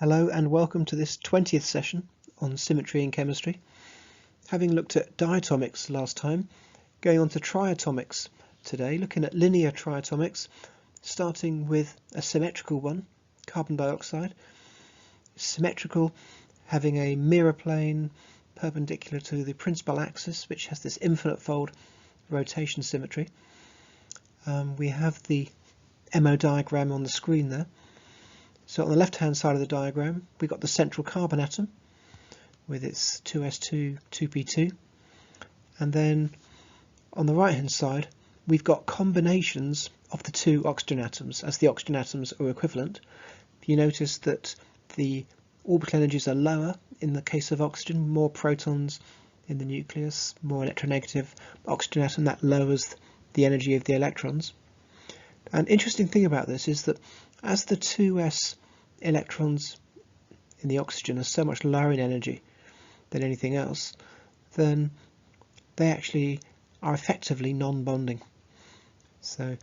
Hello and welcome to this 20th session on symmetry and chemistry. Having looked at diatomics last time, going on to triatomics today, looking at linear triatomics, starting with a symmetrical one, carbon dioxide. Symmetrical, having a mirror plane perpendicular to the principal axis, which has this infinite fold rotation symmetry. We have the MO diagram on the screen there. So on the left hand side of the diagram we've got the central carbon atom with its 2s2, 2p2, and then on the right hand side we've got combinations of the two oxygen atoms, as the oxygen atoms are equivalent. You notice that the orbital energies are lower in the case of oxygen, more protons in the nucleus, more electronegative oxygen atom, that lowers the energy of the electrons. An interesting thing about this is that as the 2s electrons in the oxygen are so much lower in energy than anything else, then they actually are effectively non-bonding. So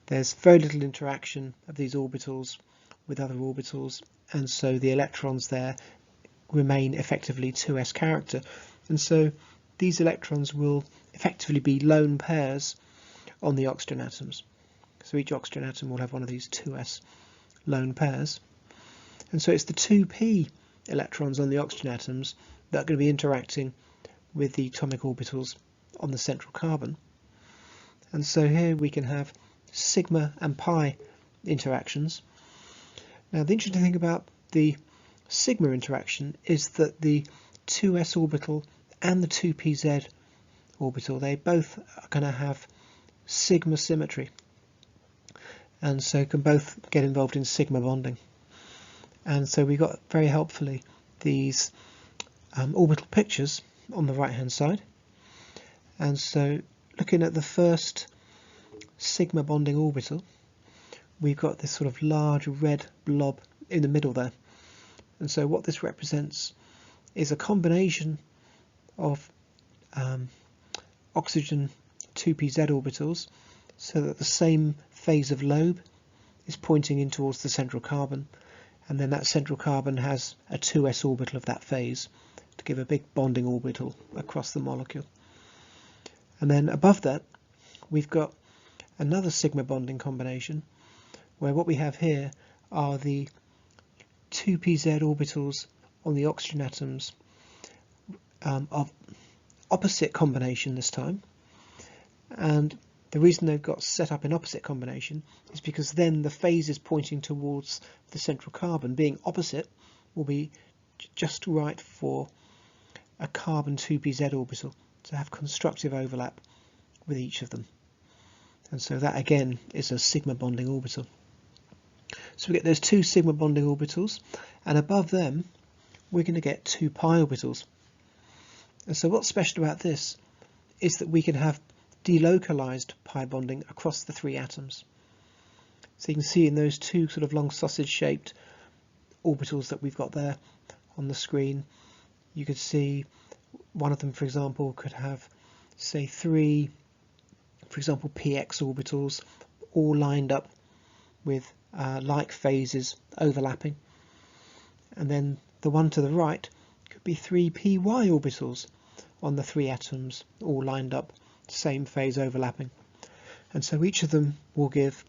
there's very little interaction of these orbitals with other orbitals, and so the electrons there remain effectively 2s character, and so these electrons will effectively be lone pairs on the oxygen atoms. So each oxygen atom will have one of these 2s lone pairs, and so it's the 2p electrons on the oxygen atoms that are going to be interacting with the atomic orbitals on the central carbon. And so here we can have sigma and pi interactions. Now the interesting thing about the sigma interaction is that the 2s orbital and the 2pz orbital, they both are going to have sigma symmetry, and so can both get involved in sigma bonding. And so we got very helpfully these orbital pictures on the right hand side. And so looking at the first sigma bonding orbital, we've got this sort of large red blob in the middle there. And so what this represents is a combination of oxygen 2pz orbitals, so that the same phase of lobe is pointing in towards the central carbon, and then that central carbon has a 2s orbital of that phase to give a big bonding orbital across the molecule. And then above that we've got another sigma bonding combination, where what we have here are the 2pz orbitals on the oxygen atoms of opposite combination this time, and the reason they've got set up in opposite combination is because then the phases pointing towards the central carbon, being opposite, will be just right for a carbon 2pz orbital to have constructive overlap with each of them. And so that again is a sigma bonding orbital. So we get those two sigma bonding orbitals, and above them we're going to get two pi orbitals. And so what's special about this is that we can have delocalized pi bonding across the three atoms. So you can see in those two sort of long sausage shaped orbitals that we've got there on the screen, you could see one of them, for example, could have, say, three, for example, px orbitals all lined up with like phases overlapping, and then the one to the right could be three py orbitals on the three atoms all lined up, same phase overlapping. And so each of them will give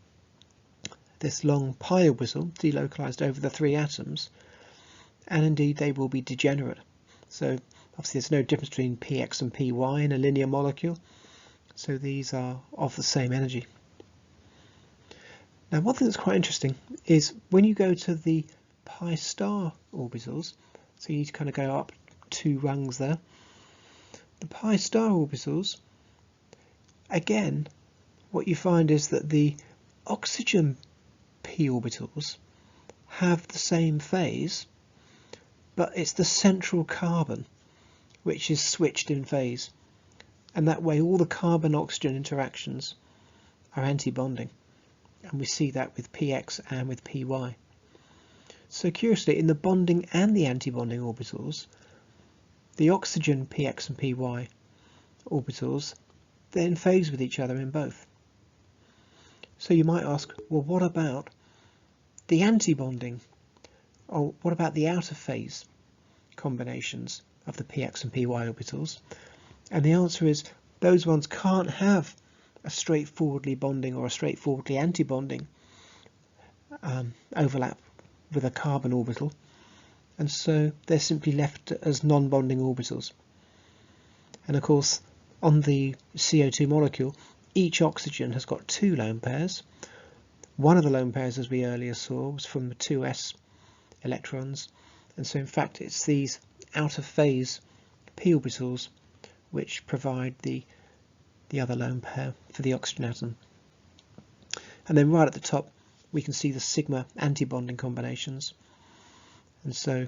this long pi orbital delocalized over the three atoms, and indeed they will be degenerate. So obviously there's no difference between px and py in a linear molecule, so these are of the same energy. Now one thing that's quite interesting is when you go to the pi star orbitals, so you need to kind of go up two rungs there, the pi star orbitals, again what you find is that the oxygen p orbitals have the same phase, but it's the central carbon which is switched in phase, and that way all the carbon-oxygen interactions are anti-bonding, and we see that with px and with py. So curiously, in the bonding and the anti-bonding orbitals, the oxygen px and py orbitals, they're in phase with each other in both. So you might ask, well, what about the anti-bonding oh, what about the outer phase combinations of the px and py orbitals? And the answer is those ones can't have a straightforwardly bonding or a straightforwardly anti-bonding overlap with a carbon orbital, and so they're simply left as non-bonding orbitals. And of course, on the CO2 molecule, each oxygen has got 2 lone pairs. One of the lone pairs, as we earlier saw, was from the 2s electrons, and so in fact it's these outer phase p orbitals which provide the other lone pair for the oxygen atom. And then right at the top we can see the sigma anti-bonding combinations, and so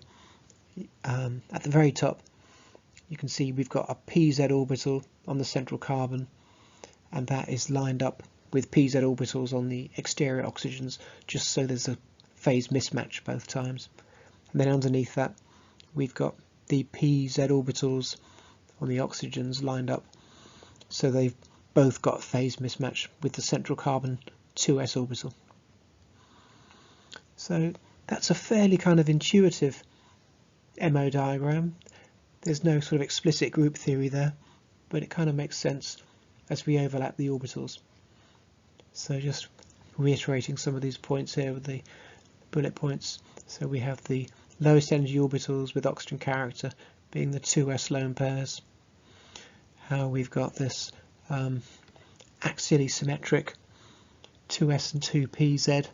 at the very top you can see we've got a pz orbital on the central carbon, and that is lined up with pz orbitals on the exterior oxygens, just so there's a phase mismatch both times. And then underneath that we've got the pz orbitals on the oxygens lined up, so they've both got phase mismatch with the central carbon 2s orbital. So that's a fairly kind of intuitive MO diagram. There's no sort of explicit group theory there, but it kind of makes sense as we overlap the orbitals. So just reiterating some of these points here with the bullet points. So we have the lowest energy orbitals with oxygen character being the 2s lone pairs. How we've got this axially symmetric 2s and 2pz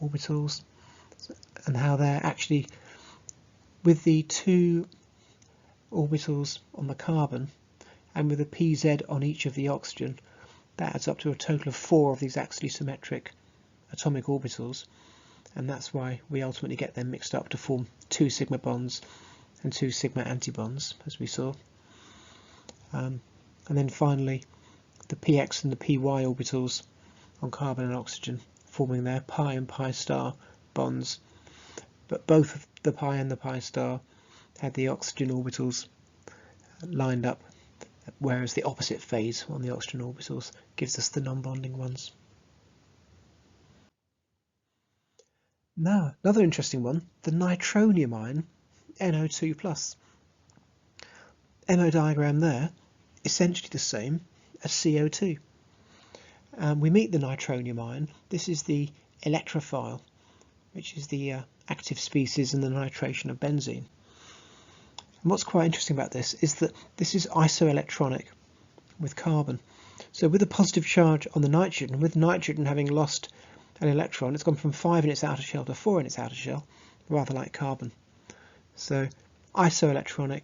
orbitals, and how they're actually, with the 2 orbitals on the carbon and with a pz on each of the oxygen, that adds up to a total of 4 of these axially symmetric atomic orbitals, and that's why we ultimately get them mixed up to form 2 sigma bonds and 2 sigma antibonds, as we saw. And then finally the px and the py orbitals on carbon and oxygen forming their pi and pi star bonds, but both of the pi and the pi star had the oxygen orbitals lined up, whereas the opposite phase on the oxygen orbitals gives us the non-bonding ones. Now, another interesting one, the nitronium ion, NO2+. MO diagram there, essentially the same as CO2. We meet the nitronium ion. This is the electrophile, which is the active species in the nitration of benzene. And what's quite interesting about this is that this is isoelectronic with carbon. So with a positive charge on the nitrogen, with nitrogen having lost an electron, it's gone from 5 in its outer shell to 4 in its outer shell, rather like carbon. So isoelectronic,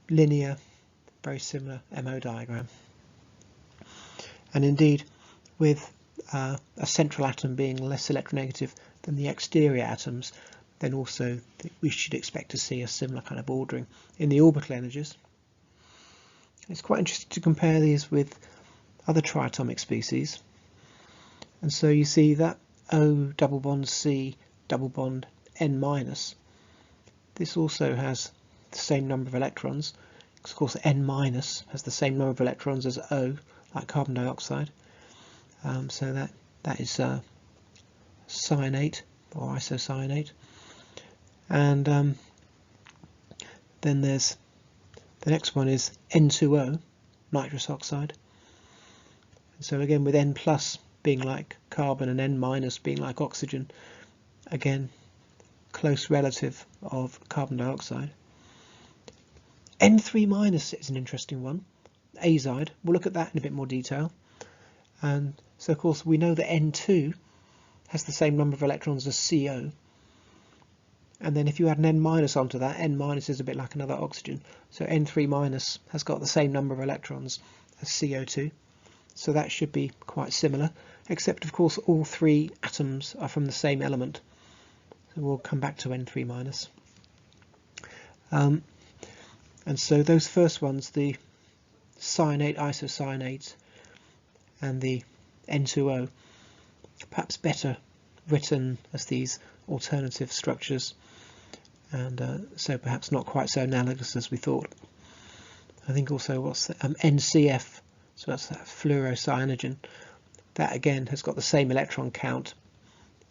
linear, very similar MO diagram. And indeed, with a central atom being less electronegative than the exterior atoms, then also we should expect to see a similar kind of ordering in the orbital energies. It's quite interesting to compare these with other triatomic species. And so you see that O double bond C double bond N minus. This also has the same number of electrons, because of course N minus has the same number of electrons as O, like carbon dioxide. So that is cyanate or isocyanate. And then there's the next one is N2O, nitrous oxide. And so again, with N plus being like carbon and N minus being like oxygen, again close relative of carbon dioxide. N3 minus is an interesting one, azide. We'll look at that in a bit more detail. And so of course we know that N2 has the same number of electrons as CO, and then if you add an N minus onto that, N minus is a bit like another oxygen, so N3 minus has got the same number of electrons as CO2, so that should be quite similar, except of course all 3 atoms are from the same element, so we'll come back to N3 minus. And so those first ones, the cyanate, isocyanate and the N2O, perhaps better written as these alternative structures, and so perhaps not quite so analogous as we thought. I think also what's the, NCF, so that's that fluorocyanogen, that again has got the same electron count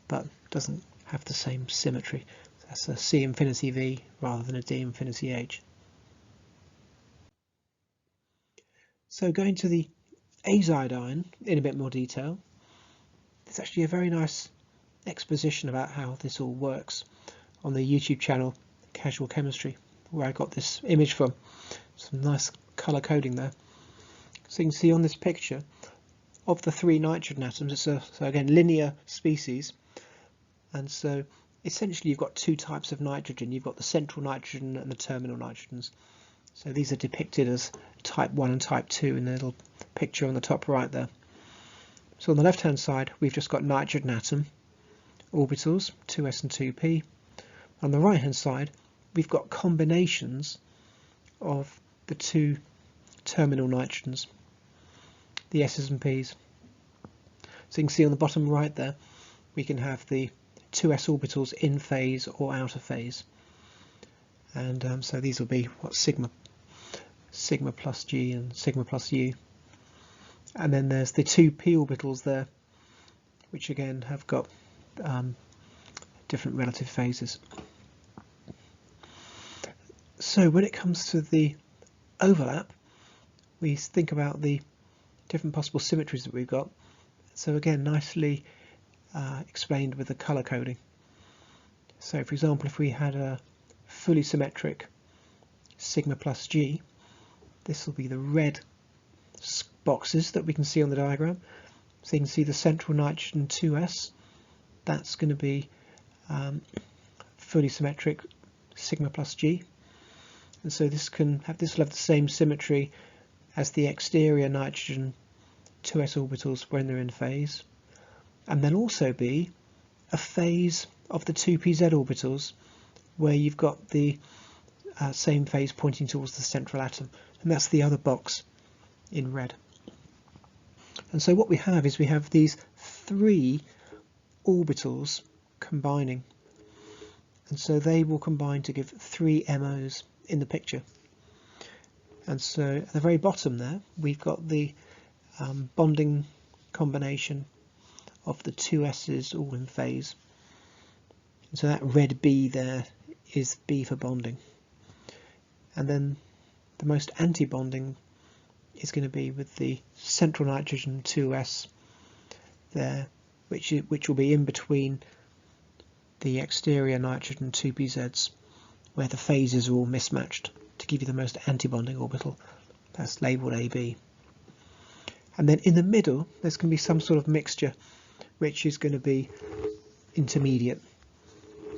but doesn't have the same symmetry, so That's a C infinity V rather than a D infinity H. So going to the azide ion in a bit more detail, there's actually a very nice exposition about how this all works on the YouTube channel Casual Chemistry, where I got this image from. Some nice colour coding there. So you can see on this picture, of the 3 nitrogen atoms, it's so again linear species, and so essentially you've got 2 types of nitrogen. You've got the central nitrogen and the terminal nitrogens. So these are depicted as type 1 and type 2 in the little picture on the top right there. So on the left hand side we've just got nitrogen atom orbitals, 2s and 2p. On the right hand side we've got combinations of the 2 terminal nitrogens, the s's and p's. So you can see on the bottom right there we can have the 2s orbitals in phase or out of phase, and so these will be what, sigma plus g and sigma plus u. And then there's the 2p orbitals there, which again have got different relative phases. So when it comes to the overlap, we think about the different possible symmetries that we've got. So again, nicely explained with the colour coding. So for example, if we had a fully symmetric sigma plus g, this will be the red boxes that we can see on the diagram. So you can see the central nitrogen 2s, that's going to be fully symmetric sigma plus g, and so this will have the same symmetry as the exterior nitrogen 2s orbitals when they're in phase, and then also be a phase of the 2pz orbitals where you've got the same phase pointing towards the central atom, and that's the other box in red. And so what we have is we have these 3 orbitals combining, and so they will combine to give 3 MOs in the picture. And so at the very bottom there we've got the bonding combination of the 2 S's all in phase, and so that red B there is B for bonding. And then the most anti-bonding is going to be with the central nitrogen 2s there, which will be in between the exterior nitrogen 2pz's, where the phases are all mismatched to give you the most anti-bonding orbital. That's labelled AB. And then in the middle there's going to be some sort of mixture which is going to be intermediate,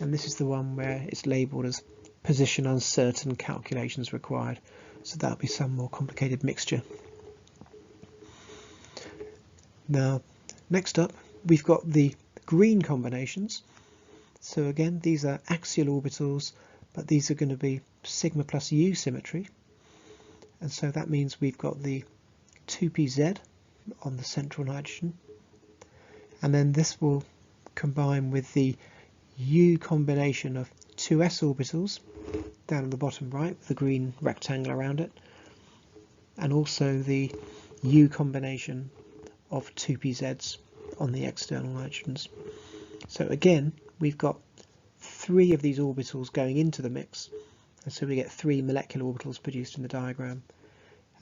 and this is the one where it's labelled as position uncertain, calculations required. So that'll be some more complicated mixture. Now next up we've got the green combinations. So again, these are axial orbitals, but these are going to be sigma plus u symmetry, and so that means we've got the 2pz on the central nitrogen, and then this will combine with the u combination of 2s orbitals down on the bottom right with the green rectangle around it, and also the u combination of 2pz's on the external nitrogens. So again, we've got 3 of these orbitals going into the mix, and so we get 3 molecular orbitals produced in the diagram.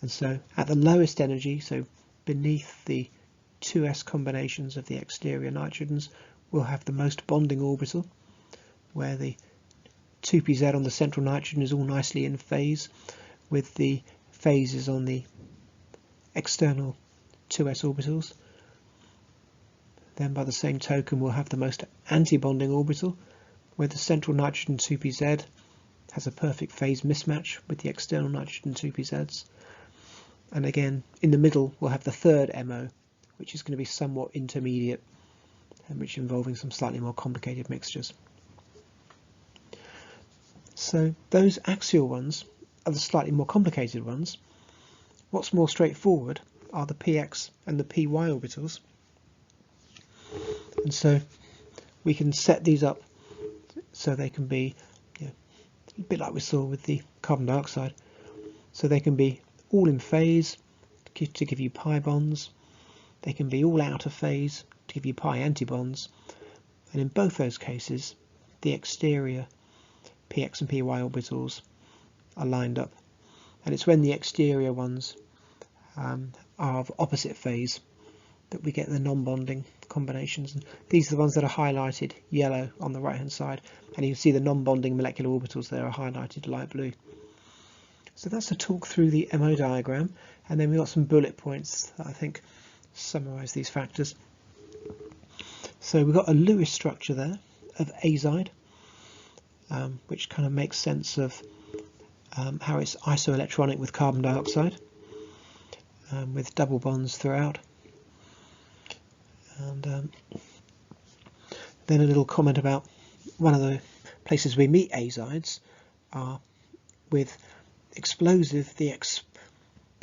And so at the lowest energy, so beneath the 2s combinations of the exterior nitrogens, we'll have the most bonding orbital, where the 2pz on the central nitrogen is all nicely in phase with the phases on the external 2s orbitals. Then by the same token we'll have the most anti-bonding orbital, where the central nitrogen 2pz has a perfect phase mismatch with the external nitrogen 2pz's. And again, in the middle we'll have the third MO, which is going to be somewhat intermediate, and which involving some slightly more complicated mixtures. So those axial ones are the slightly more complicated ones. What's more straightforward are the px and the py orbitals, and so we can set these up so they can be, a bit like we saw with the carbon dioxide, so they can be all in phase to give you pi bonds, they can be all out of phase to give you pi antibonds, and in both those cases the exterior px and py orbitals are lined up. And it's when the exterior ones are of opposite phase that we get the non-bonding combinations. And these are the ones that are highlighted yellow on the right hand side, and you can see the non-bonding molecular orbitals there are highlighted light blue. So that's a talk through the MO diagram, and then we've got some bullet points that I think summarise these factors. So we've got a Lewis structure there of azide, which kind of makes sense of how it's isoelectronic with carbon dioxide, with double bonds throughout. And then a little comment about one of the places we meet azides are with the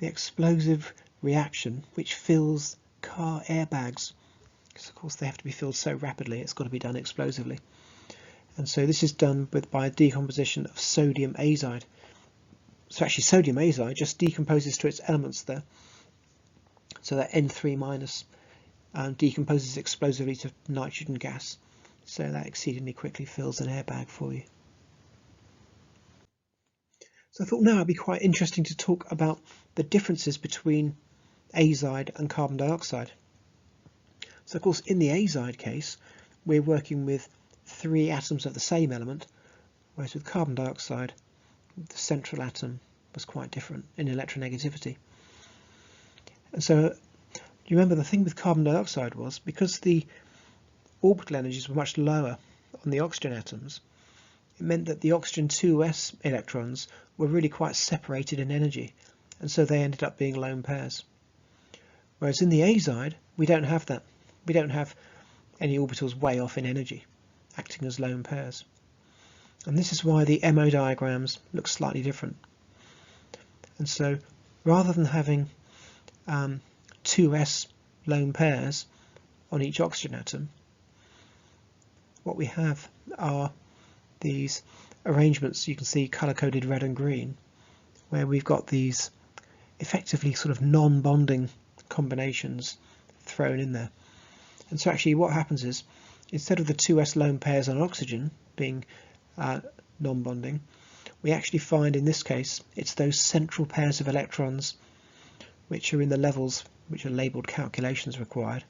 explosive reaction which fills car airbags, because of course they have to be filled so rapidly, it's got to be done explosively. And so this is done by decomposition of sodium azide. So actually sodium azide just decomposes to its elements there. So that N3 minus decomposes explosively to nitrogen gas. So that exceedingly quickly fills an airbag for you. So I thought now it'd be quite interesting to talk about the differences between azide and carbon dioxide. So of course in the azide case we're working with 3 atoms of the same element, whereas with carbon dioxide the central atom was quite different in electronegativity. And so you remember the thing with carbon dioxide was, because the orbital energies were much lower on the oxygen atoms, it meant that the oxygen 2s electrons were really quite separated in energy, and so they ended up being lone pairs. Whereas in the azide we don't have that. We don't have any orbitals way off in energy acting as lone pairs. And this is why the MO diagrams look slightly different. And so rather than having 2s lone pairs on each oxygen atom, what we have are these arrangements you can see colour-coded red and green, where we've got these effectively sort of non-bonding combinations thrown in there. And so actually what happens is, instead of the 2s lone pairs on oxygen being non-bonding, we actually find in this case it's those central pairs of electrons which are in the levels which are labelled calculations required.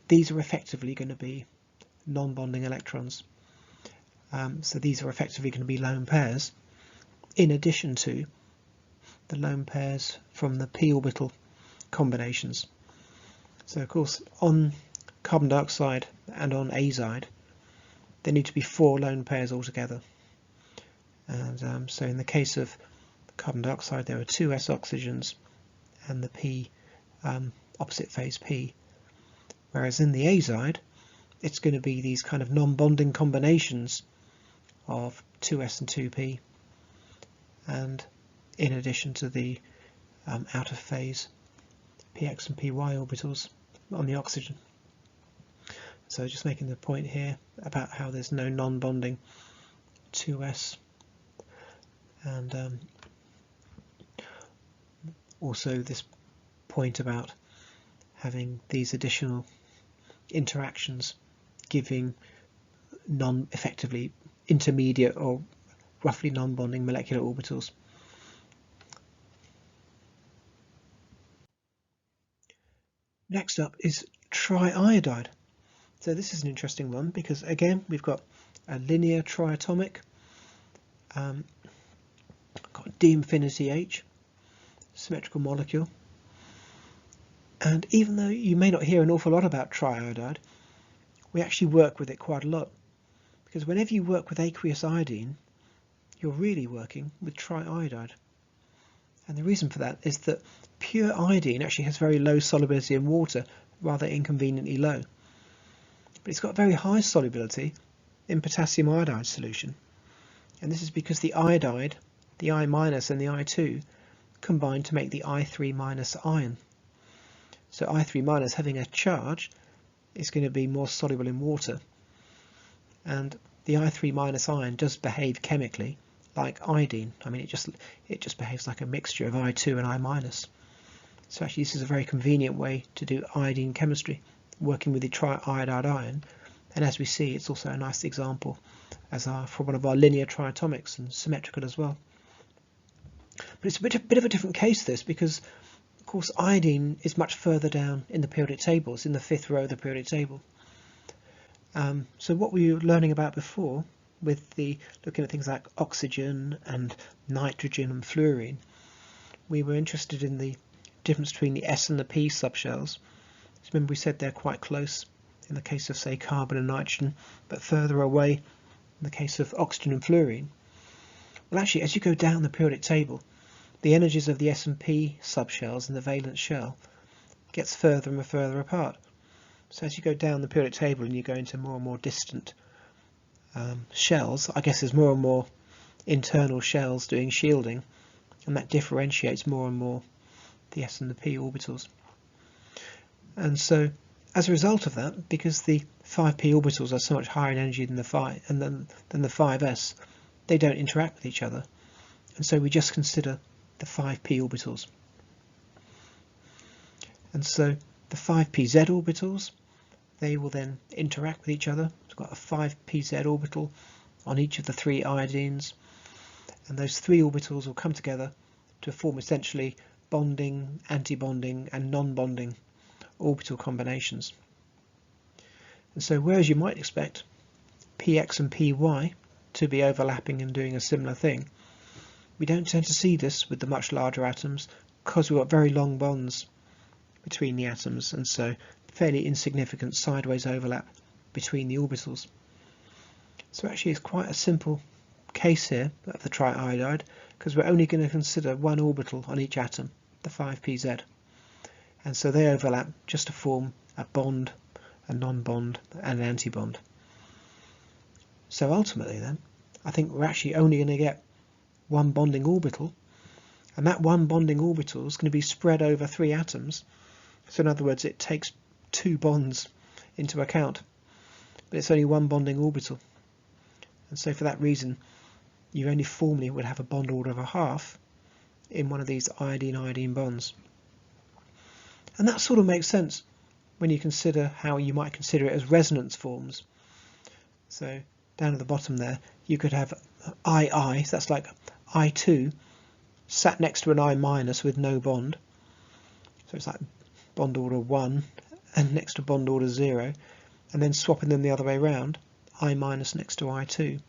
These are effectively going to be non-bonding electrons. So these are effectively going to be lone pairs, in addition to the lone pairs from the p orbital combinations. So of course on carbon dioxide and on azide there need to be 4 lone pairs altogether. And so in the case of carbon dioxide there are 2s oxygens and the p opposite phase p, whereas in the azide it's going to be these kind of non-bonding combinations of 2s and 2p, and in addition to the out of phase px and py orbitals on the oxygen. So just making the point here about how there's no non-bonding 2s, and also this point about having these additional interactions giving effectively intermediate or roughly non-bonding molecular orbitals. Next up is triiodide. So this is an interesting one because again we've got a linear triatomic, got d infinity H, symmetrical molecule, and even though you may not hear an awful lot about triiodide, we actually work with it quite a lot, because whenever you work with aqueous iodine you're really working with triiodide. And the reason for that is that pure iodine actually has very low solubility in water, rather inconveniently low. But it's got very high solubility in potassium iodide solution. And this is because the iodide, the I- and the I2 combine to make the I3- ion. So I3- having a charge is going to be more soluble in water. And the I3- ion does behave chemically like iodine. I mean, it just behaves like a mixture of I2 and I-. So actually this is a very convenient way to do iodine chemistry, working with the triiodide ion And as we see, it's also a nice example for one of our linear triatomics, and symmetrical as well. But it's a bit of a different case, this, because of course iodine is much further down in the periodic table. It's in the 5th row of the periodic table. So what we were learning about before, with looking at things like oxygen and nitrogen and fluorine, we were interested in the difference between the S and the P subshells. So remember, we said they're quite close in the case of, say, carbon and nitrogen, but further away in the case of oxygen and fluorine. Well, actually, as you go down the periodic table, the energies of the S and P subshells in the valence shell gets further and further apart. So as you go down the periodic table and you go into more and more distant shells, I guess there's more and more internal shells doing shielding, and that differentiates more and more the S and the P orbitals. And so as a result of that, because the 5p orbitals are so much higher in energy than the 5s, they don't interact with each other, and so we just consider the 5p orbitals. And so the 5pz orbitals, they will then interact with each other. We've got a 5pz orbital on each of the 3 iodines, and those 3 orbitals will come together to form essentially bonding, anti-bonding and non-bonding orbital combinations. And so whereas you might expect px and py to be overlapping and doing a similar thing, we don't tend to see this with the much larger atoms, because we've got very long bonds between the atoms, and so fairly insignificant sideways overlap between the orbitals. So actually it's quite a simple case here of the triiodide, because we're only going to consider one orbital on each atom, the 5pz, and so they overlap just to form a bond, a non-bond and an anti-bond. So ultimately then, I think we're actually only going to get one bonding orbital, and that one bonding orbital is going to be spread over 3 atoms. So in other words, it takes 2 bonds into account, but it's only one bonding orbital. And so for that reason, you only formally would have a bond order of a half in one of these iodine-iodine bonds. And that sort of makes sense when you consider how you might consider it as resonance forms. So down at the bottom there, you could have II, so that's like I2, sat next to an I minus with no bond. So it's like bond order 1 and next to bond order 0, and then swapping them the other way around, I minus next to I2.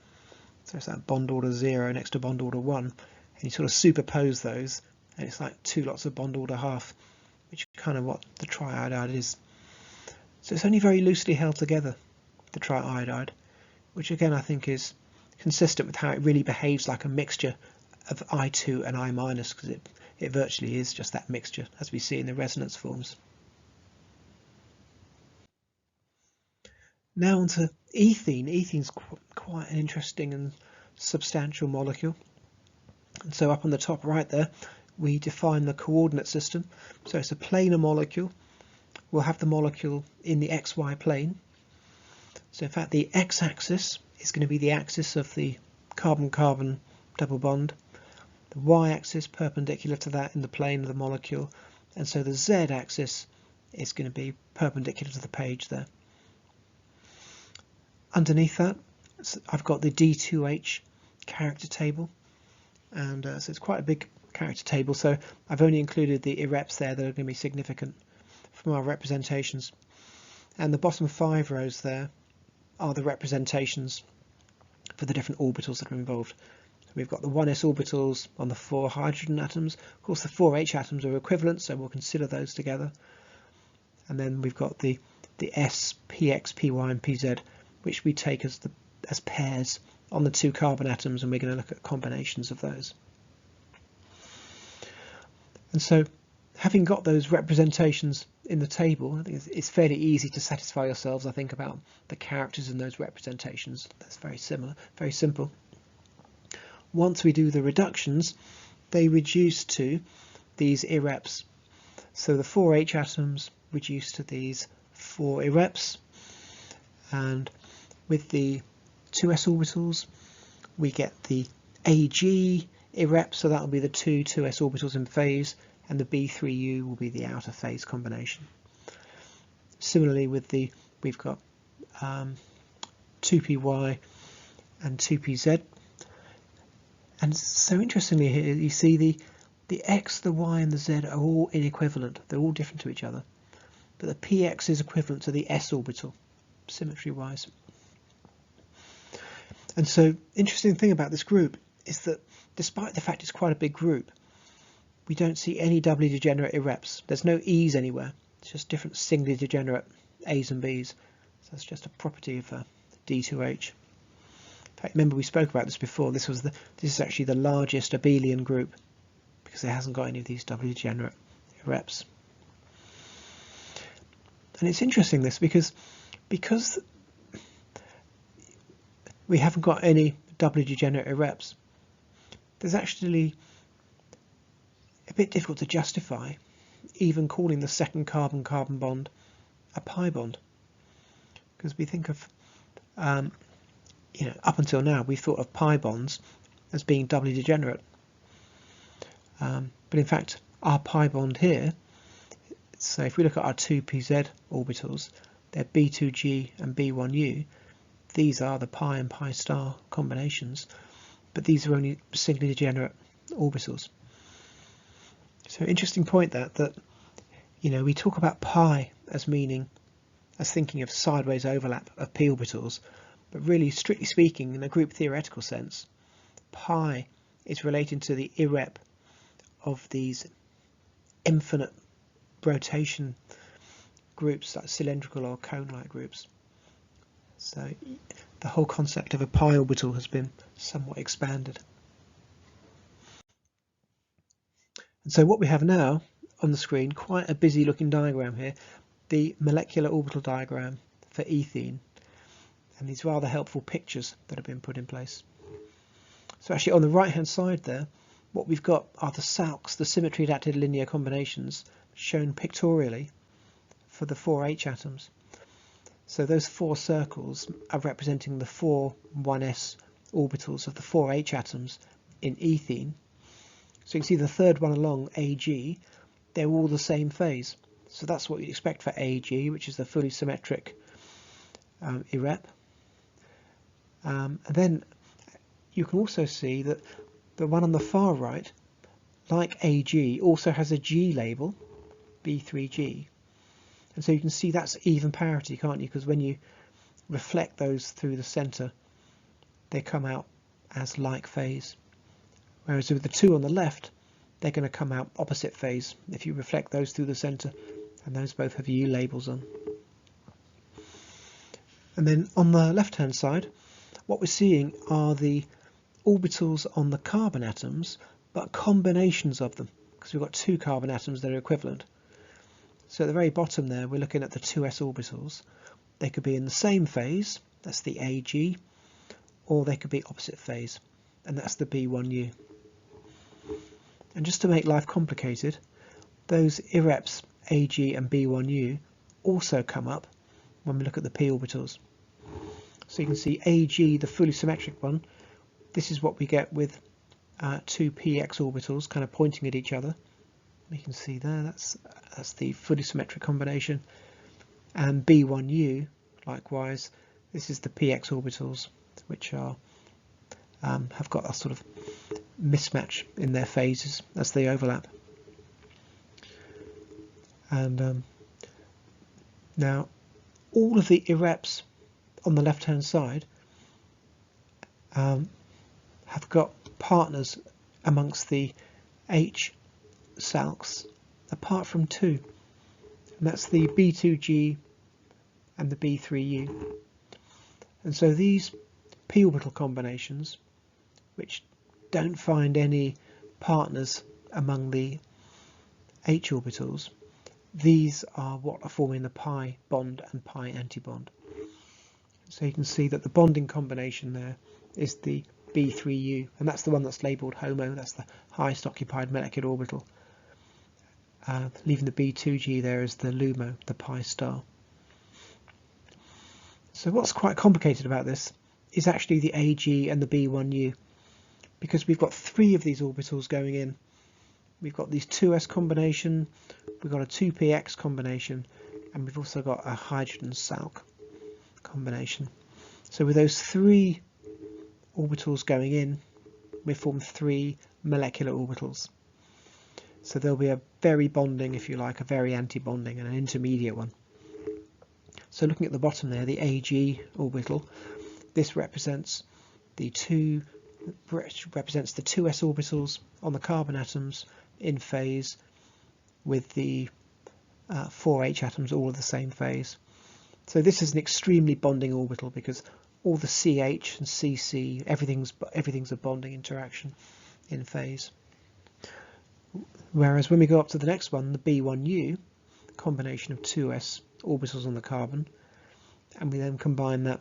So it's that bond order 0 next to bond order 1, and you sort of superpose those, and it's like 2 lots of bond order half, which is kind of what the triiodide is. So it's only very loosely held together, the triiodide, which again I think is consistent with how it really behaves like a mixture of I2 and I minus, because it virtually is just that mixture, as we see in the resonance forms. Now on to ethene. Ethene's quite an interesting and substantial molecule. And so up on the top right there, we define the coordinate system. So it's a planar molecule. We'll have the molecule in the xy plane. So in fact the x-axis is going to be the axis of the carbon-carbon double bond. The y-axis perpendicular to that in the plane of the molecule. And so the z-axis is going to be perpendicular to the page there. Underneath that, I've got the D2H character table, and so it's quite a big character table, so I've only included the irreps there that are going to be significant from our representations. And the bottom 5 rows there are the representations for the different orbitals that are involved. So we've got the 1s orbitals on the 4 hydrogen atoms. Of course the 4H atoms are equivalent, so we'll consider those together. And then we've got the S, PX, PY and PZ, which we take as pairs on the 2 carbon atoms, and we're going to look at combinations of those. And so having got those representations in the table, I think it's fairly easy to satisfy yourselves, I think, about the characters in those representations. That's very similar, very simple. Once we do the reductions, they reduce to these irreps. So the 4H atoms reduce to these 4 irreps, and with the 2s orbitals we get the Ag irrep, so that will be the 2s orbitals in phase, and the B3U will be the outer phase combination. Similarly with we've got 2py and 2pz. And so interestingly here you see the x, the y and the z are all inequivalent. They're all different to each other. But the px is equivalent to the s orbital, symmetry wise. And so interesting thing about this group is that despite the fact it's quite a big group, we don't see any doubly degenerate irreps. There's no e's anywhere. It's just different singly degenerate a's and b's. So that's just a property of D2H. In fact, remember we spoke about this before. This is actually the largest abelian group because it hasn't got any of these doubly degenerate irreps. And it's interesting this because we haven't got any doubly degenerate irreps. There's actually a bit difficult to justify even calling the second carbon-carbon bond a pi bond, because we think of up until now we thought of pi bonds as being doubly degenerate, but in fact our pi bond here, so if we look at our 2pz orbitals, they're B2G and B1U. These are the pi and pi star combinations, but these are only singly degenerate orbitals. So interesting point that we talk about pi as thinking of sideways overlap of p orbitals, but really strictly speaking in a group theoretical sense, pi is relating to the irrep of these infinite rotation groups, like cylindrical or cone-like groups. So the whole concept of a pi orbital has been somewhat expanded. And so what we have now on the screen, quite a busy looking diagram here, the molecular orbital diagram for ethene, and these rather helpful pictures that have been put in place. So actually on the right hand side there, what we've got are the SALCs, the symmetry adapted linear combinations, shown pictorially for the 4H atoms. So those 4 circles are representing the 4 1s orbitals of the 4H atoms in ethene. So you can see the third one along, Ag, they're all the same phase. So that's what you'd expect for Ag, which is the fully symmetric irrep. And then you can also see that the one on the far right, like Ag, also has a G label, B3G. And so you can see that's even parity, can't you? Because when you reflect those through the centre, they come out as like phase. Whereas with the 2 on the left, they're going to come out opposite phase if you reflect those through the centre, and those both have U labels on. And then on the left hand side, what we're seeing are the orbitals on the carbon atoms, but combinations of them, because we've got 2 carbon atoms that are equivalent. So at the very bottom there, we're looking at the 2s orbitals. They could be in the same phase, that's the Ag, or they could be opposite phase, and that's the B1U. And just to make life complicated, those irreps Ag and B1U also come up when we look at the p orbitals. So you can see Ag, the fully symmetric one, this is what we get with 2 px orbitals kind of pointing at each other. You can see there, that's the fully symmetric combination. And B1U, likewise, this is the px orbitals, which are have got a sort of mismatch in their phases as they overlap. And now all of the irreps on the left hand side have got partners amongst the H SALCs apart from 2, and that's the B2G and the B3U. And so these p orbital combinations, which don't find any partners among the H orbitals, these are what are forming the pi bond and pi antibond. So you can see that the bonding combination there is the B3U, and that's the one that's labelled HOMO, that's the highest occupied molecular orbital. Leaving the B2G there as the LUMO, the pi star. So what's quite complicated about this is actually the Ag and the B1U, because we've got 3 of these orbitals going in. We've got these 2s combination, we've got a 2px combination, and we've also got a hydrogen SALC combination. So with those 3 orbitals going in, we form 3 molecular orbitals. So there'll be a very bonding, if you like, a very anti-bonding, and an intermediate one. So looking at the bottom there, the Ag orbital, this represents the 2s orbitals on the carbon atoms in phase with the 4H atoms all of the same phase. So this is an extremely bonding orbital because all the CH and CC, everything's a bonding interaction in phase. Whereas when we go up to the next one, the B1U, combination of 2s orbitals on the carbon, and we then combine that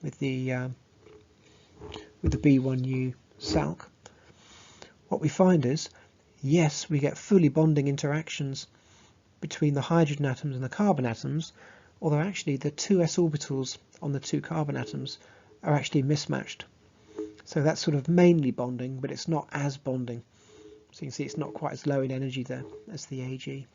with the B1U SALC, what we find is, yes, we get fully bonding interactions between the hydrogen atoms and the carbon atoms, although actually the 2s orbitals on the 2 carbon atoms are actually mismatched. So that's sort of mainly bonding, but it's not as bonding. So you can see it's not quite as low in energy there as the Ag.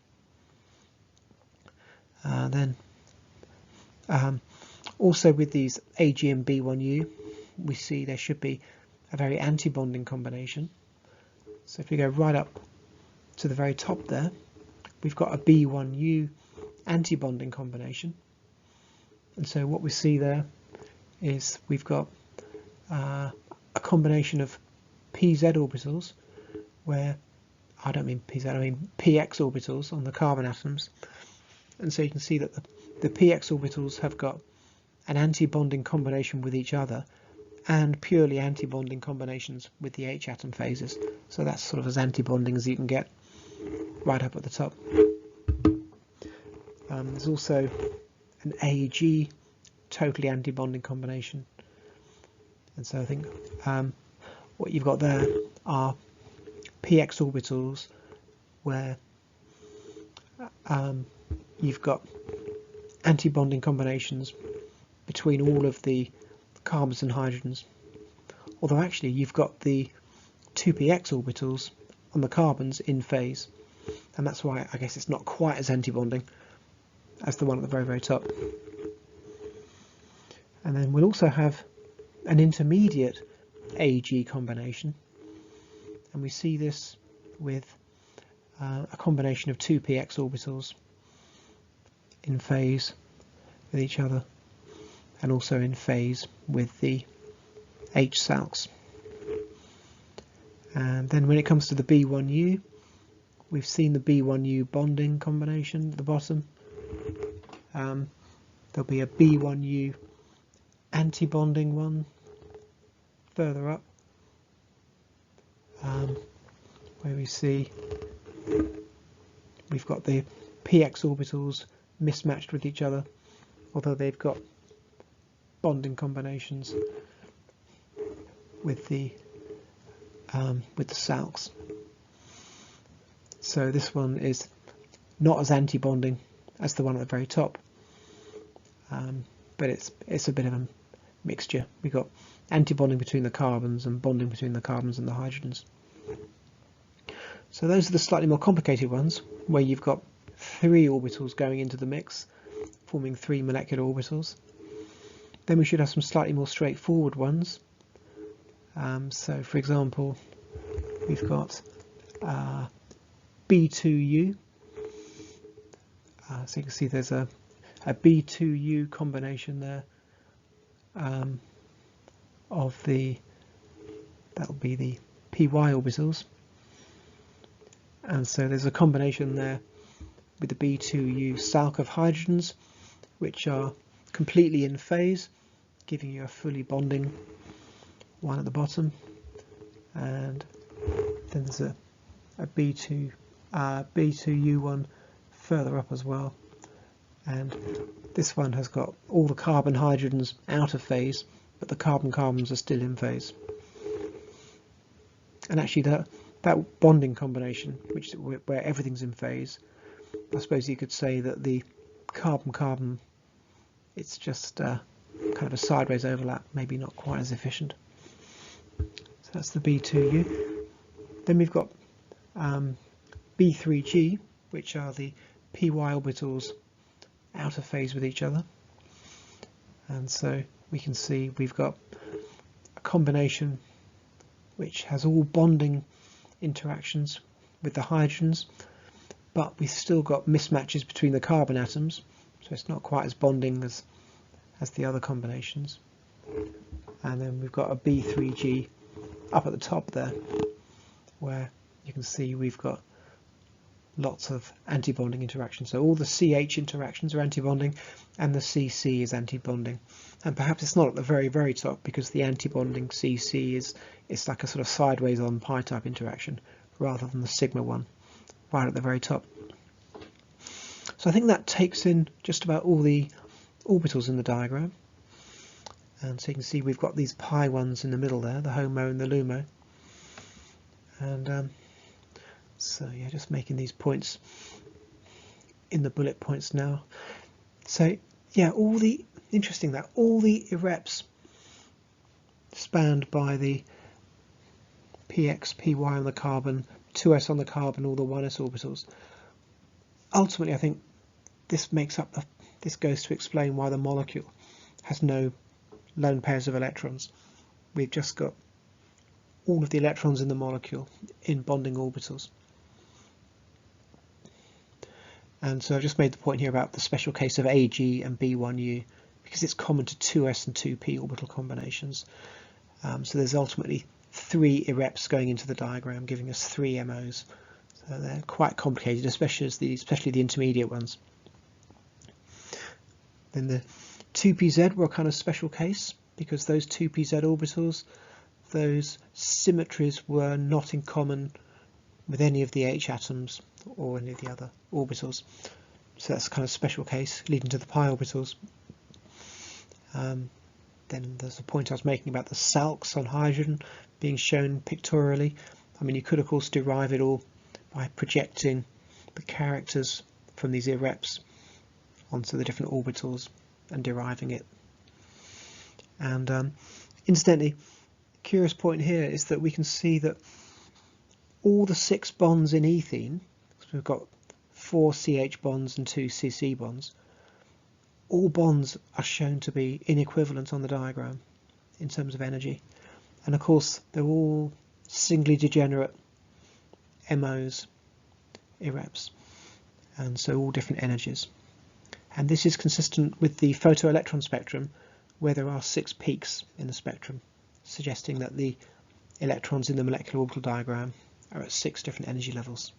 Also with these Ag and B1U, we see there should be a very anti-bonding combination. So if we go right up to the very top there, we've got a B1U anti-bonding combination. And so what we see there is we've got a combination of PZ orbitals, where, I don't mean PZ, I mean PX orbitals on the carbon atoms. And so you can see that the PX orbitals have got an anti-bonding combination with each other and purely anti-bonding combinations with the H atom phases. So that's sort of as anti-bonding as you can get right up at the top. There's also an AG totally anti-bonding combination. And so I think what you've got there are PX orbitals where you've got anti-bonding combinations between all of the carbons and hydrogens, although actually you've got the 2px orbitals on the carbons in phase, and that's why I guess it's not quite as anti-bonding as the one at the very top. And then we'll also have an intermediate Ag combination, and we see this with a combination of 2px orbitals in phase with each other, and also in phase with the H SALCs. And then when it comes to the B1U, we've seen the B1U bonding combination at the bottom. There'll be a B1U anti-bonding one further up, where we see we've got the px orbitals mismatched with each other, although they've got bonding combinations with the SALCs. So this one is not as anti-bonding as the one at the very top, but it's a bit of a mixture. We've got anti-bonding between the carbons and bonding between the carbons and the hydrogens. So those are the slightly more complicated ones, where you've got 3 orbitals going into the mix, forming 3 molecular orbitals. Then we should have some slightly more straightforward ones. So for example, we've got B2U. So you can see there's a B2U combination there of that'll be the py orbitals, and so there's a combination there with the B2U SALC of hydrogens, which are completely in phase, giving you a fully bonding one at the bottom, and then there's a B2U one further up as well, and this one has got all the carbon hydrogens out of phase, but the carbon-carbons are still in phase. And actually that bonding combination, where everything's in phase, I suppose you could say that the carbon-carbon, it's just kind of a sideways overlap, maybe not quite as efficient. So that's the B2U. Then we've got B3G, which are the py orbitals out of phase with each other. And so we can see we've got a combination which has all bonding interactions with the hydrogens, but we've still got mismatches between the carbon atoms, so it's not quite as bonding as the other combinations. And then we've got a B3G up at the top there, where you can see we've got lots of antibonding interactions. So all the CH interactions are antibonding and the CC is antibonding. And perhaps it's not at the very, very top, because the antibonding CC it's like a sort of sideways on pi type interaction rather than the sigma one right at the very top. So I think that takes in just about all the orbitals in the diagram. And so you can see we've got these pi ones in the middle there, the HOMO and the LUMO. And so yeah, just making these points in the bullet points now. So yeah, interesting that all the irreps spanned by the px, py on the carbon, 2s on the carbon, all the 1s orbitals. Ultimately, I think this goes to explain why the molecule has no lone pairs of electrons. We've just got all of the electrons in the molecule in bonding orbitals. And so I've just made the point here about the special case of Ag and B1U, because it's common to 2s and 2p orbital combinations. So there's ultimately 3 irreps going into the diagram, giving us 3 MOs. So they're quite complicated, especially the intermediate ones. Then the 2pz were a kind of special case, because those 2pz orbitals, those symmetries were not in common with any of the H atoms or any of the other orbitals. So that's a kind of special case leading to the pi orbitals. Then there's a point I was making about the salx on hydrogen being shown pictorially. I mean, you could of course derive it all by projecting the characters from these irreps onto the different orbitals and deriving it. And incidentally, curious point here is that we can see that all the 6 bonds in ethene, so we've got 4 CH bonds and 2 CC bonds, all bonds are shown to be inequivalent on the diagram in terms of energy. And of course, they're all singly degenerate MOs, irreps, and so all different energies. And this is consistent with the photoelectron spectrum, where there are 6 peaks in the spectrum, suggesting that the electrons in the molecular orbital diagram are at 6 different energy levels.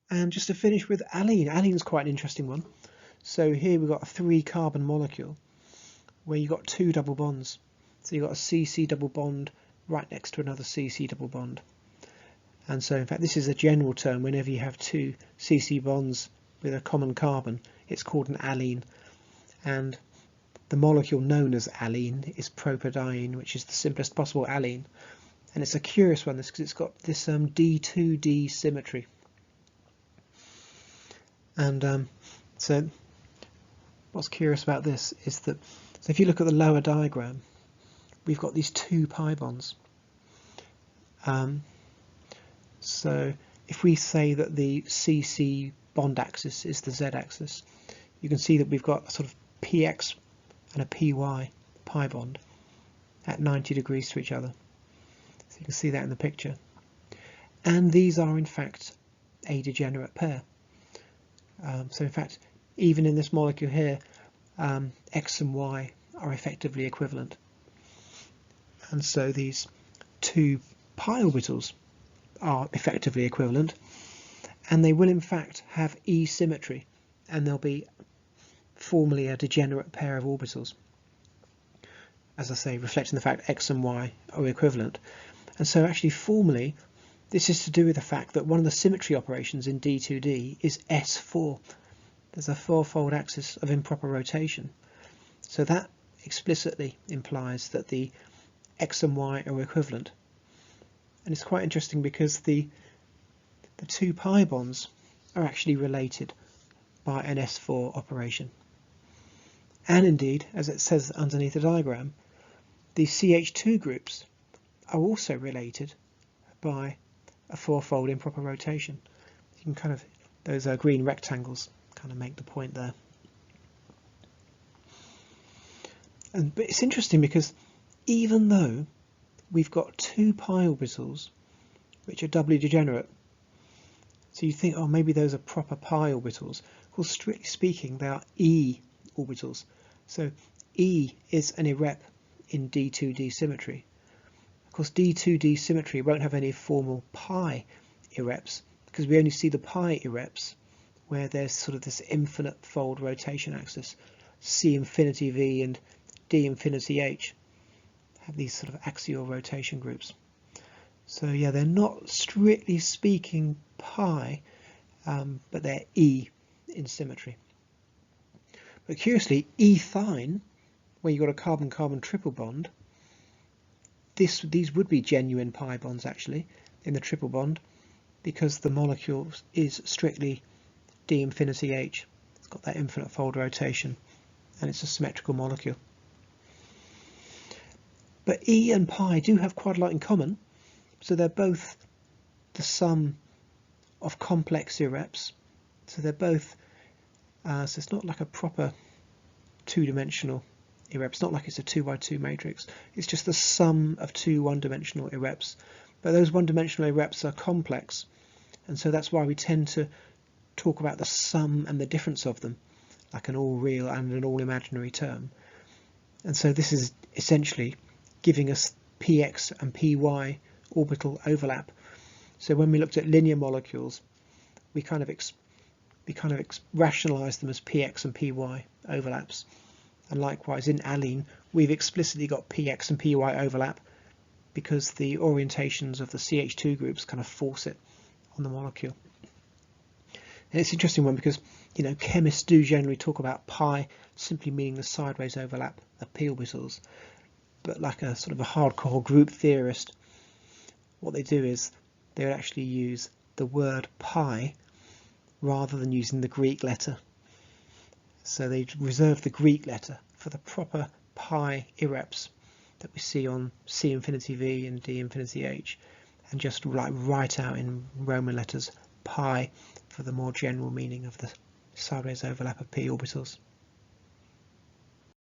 And just to finish with Allene, Allene's quite an interesting one. So here we've got a 3 carbon molecule where you've got 2 double bonds. So you've got a CC double bond right next to another CC double bond. And so in fact this is a general term. Whenever you have 2 CC bonds with a common carbon, it's called an allene. And the molecule known as allene is propadiene, which is the simplest possible allene. And it's a curious one because it's got this D2D symmetry. And so what's curious about this is that, so if you look at the lower diagram, we've got these 2 pi bonds. So if we say that the CC bond axis is the z-axis, you can see that we've got a sort of px and a py pi bond at 90 degrees to each other. So you can see that in the picture. And these are in fact a degenerate pair. So in fact, even in this molecule here, X and Y are effectively equivalent. And so these 2 pi orbitals are effectively equivalent, and they will in fact have E symmetry, and they'll be formally a degenerate pair of orbitals. As I say, reflecting the fact X and Y are equivalent. And so actually formally, this is to do with the fact that one of the symmetry operations in D2D is S4. There's a 4-fold axis of improper rotation. So that explicitly implies that the X and Y are equivalent. And it's quite interesting because the 2 pi bonds are actually related by an S4 operation. And indeed, as it says underneath the diagram, the CH2 groups are also related by a 4-fold improper rotation. You can kind of, those green rectangles kind of make the point there. But it's interesting because even though we've got two pi orbitals which are doubly degenerate, so you think, oh, maybe those are proper pi orbitals. Well, strictly speaking, they are E orbitals. So E is an irrep in D2D symmetry. Of course, D2D symmetry won't have any formal pi irreps because we only see the pi irreps where there's sort of this infinite fold rotation axis. C infinity V and D infinity H have these sort of axial rotation groups. So yeah, they're not strictly speaking pi, but they're E in symmetry. But curiously, ethine, where you've got a carbon-carbon triple bond, these would be genuine pi bonds actually in the triple bond, because the molecule is strictly D infinity H. It's got that infinite fold rotation, and it's a symmetrical molecule. But E and pi do have quite a lot in common, so they're both the sum of complex irreps. So they're both, so it's not like a proper two-dimensional irrep. It's not like it's a 2x2 matrix. It's just the sum of two one-dimensional irreps. But those one-dimensional irreps are complex, and so that's why we tend to talk about the sum and the difference of them, like an all-real and an all-imaginary term. And so this is essentially giving us px and py orbital overlap. So when we looked at linear molecules, we kind of rationalized them as px and py overlaps. And likewise in Allene, we've explicitly got px and py overlap because the orientations of the CH2 groups kind of force it on the molecule. And it's an interesting one because, you know, chemists do generally talk about pi simply meaning the sideways overlap of p orbitals. But like a sort of a hardcore group theorist, what they do is they would actually use the word pi rather than using the Greek letter. So they reserve the Greek letter for the proper pi irreps that we see on C infinity V and D infinity H, and just write out in Roman letters pi for the more general meaning of the sideways overlap of p orbitals.